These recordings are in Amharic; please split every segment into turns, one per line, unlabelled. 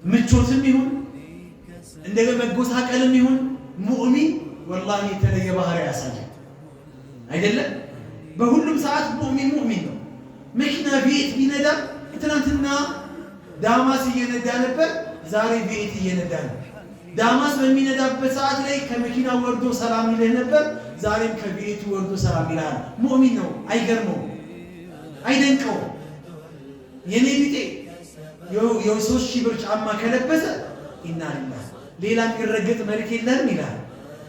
ምቾትም ይሁን እንደገ መጎሳቀልም ይሁን ሙእሚን ወላሂ የተለየ ባህሪ ያሳያል አይደለም። በሁሉም ሰዓት ሙእሚን ነው። መኪና ቤት ቢነዳ ትናንትና ዳማስ እየነዳ ነበር፣ ዛሬ ቤት እየነዳ ነው። ዳማስ በሚነዳበት ሰዓት ላይ ከመኪናው ወርዶ ሰላም ይልህ ነበር፣ ዛሬም ከቤቱ ወርዶ ሰላም ይልሃል። ሙእሚን ነው። አይገርመው አይደንቀው። የኔ ቢጤ የ3 ሺህ ብር ጫማ ከለበሰ ኢና ሊላህ ሌላ የሚረገጥ መሬት የለም ይላል።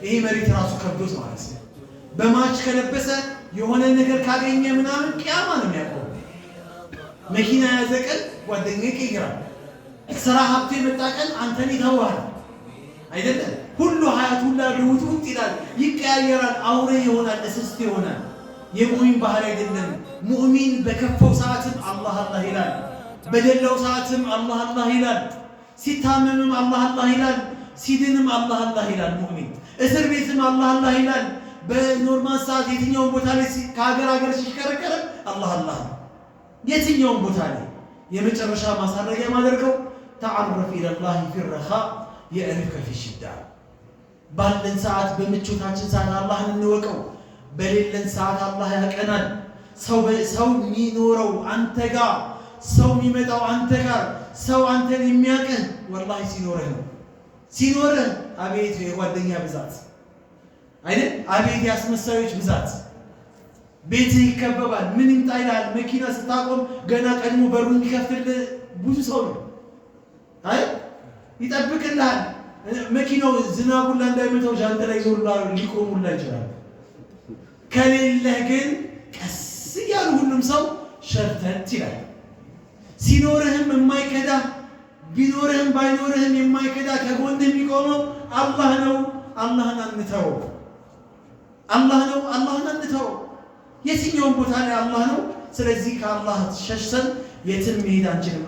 ይሄ መሬት ራሱ ከብዶት ማለት ነው። በማች ከለበሰ የሆነ ነገር ካገኘ ምናምን ቂያማ ነው የሚያቆመው። መኪና ያዘ ቀን ጓደኛዬ ይቀይራል። ስራ ሀብት የመጣ ቀን አንተን ይተዋል አይደለም። ሁሉ ሀያት ሁላ ልውጥ ይላል፣ ይቀያየራል፣ አውሬ ይሆናል፣ እስስት ይሆናል። የሙእሚን ባህሪ አይደለም። ሙእሚን በከፈው ሰዓትም አላህ አላህ ይላል፣ በደለው ሰዓትም አላህ አላህ ይላል፣ ሲታመምም አላህ አላህ ይላል፣ ሲድንም አላህ አላህ ይላል። ሙእሚን እስር ቤትም አላህ አላህ ይላል። በኖርማል ሰዓት የትኛውን ቦታ ላይ ከሀገር ሲሽከረከረ አላህ አላህ የትኛውን ቦታ ላይ የመጨረሻ ማሳረጊያ ማድረገው ተዓረፍ ኢለላህ ፊረኻ የዕሪፍከ ፊሽዳ። ባለን ሰዓት በምቾታችን ሰዓት አላህን እንወቀው፣ በሌለን ሰዓት አላህ ያቀናል። ሰው የሚኖረው አንተ ጋር፣ ሰው የሚመጣው አንተ ጋር፣ ሰው አንተን የሚያቀን ወላሂ ሲኖርህ ነው። ሲኖርህ አቤት የጓደኛ ብዛት አይደል? አቤት የአስመሳዮች ብዛት። ቤትህ ይከበባል። ምን ይምጣ ይላል። መኪና ስታቆም ገና ቀድሞ በሩን የሚከፍትልህ ብዙ ሰው ነው። አይ ይጠብቅልሃል። መኪናው ዝናቡላ እንዳይመታው ጃንጥላ ይዞልሃል፣ ሊቆሙላ ይችላል። ከሌለህ ግን ቀስ እያሉ ሁሉም ሰው ሸርተት ይላል። ሲኖርህም የማይከዳ ቢኖርህም ባይኖርህም የማይከዳ ከጎንህ የሚቆመው አላህ ነው። አላህን አንተው። አላህ ነው። አላህን አንተው። የትኛውን ቦታ ላይ አላህ ነው። ስለዚህ ከአላህ ሸሽተን የትም መሄድ አንችልም።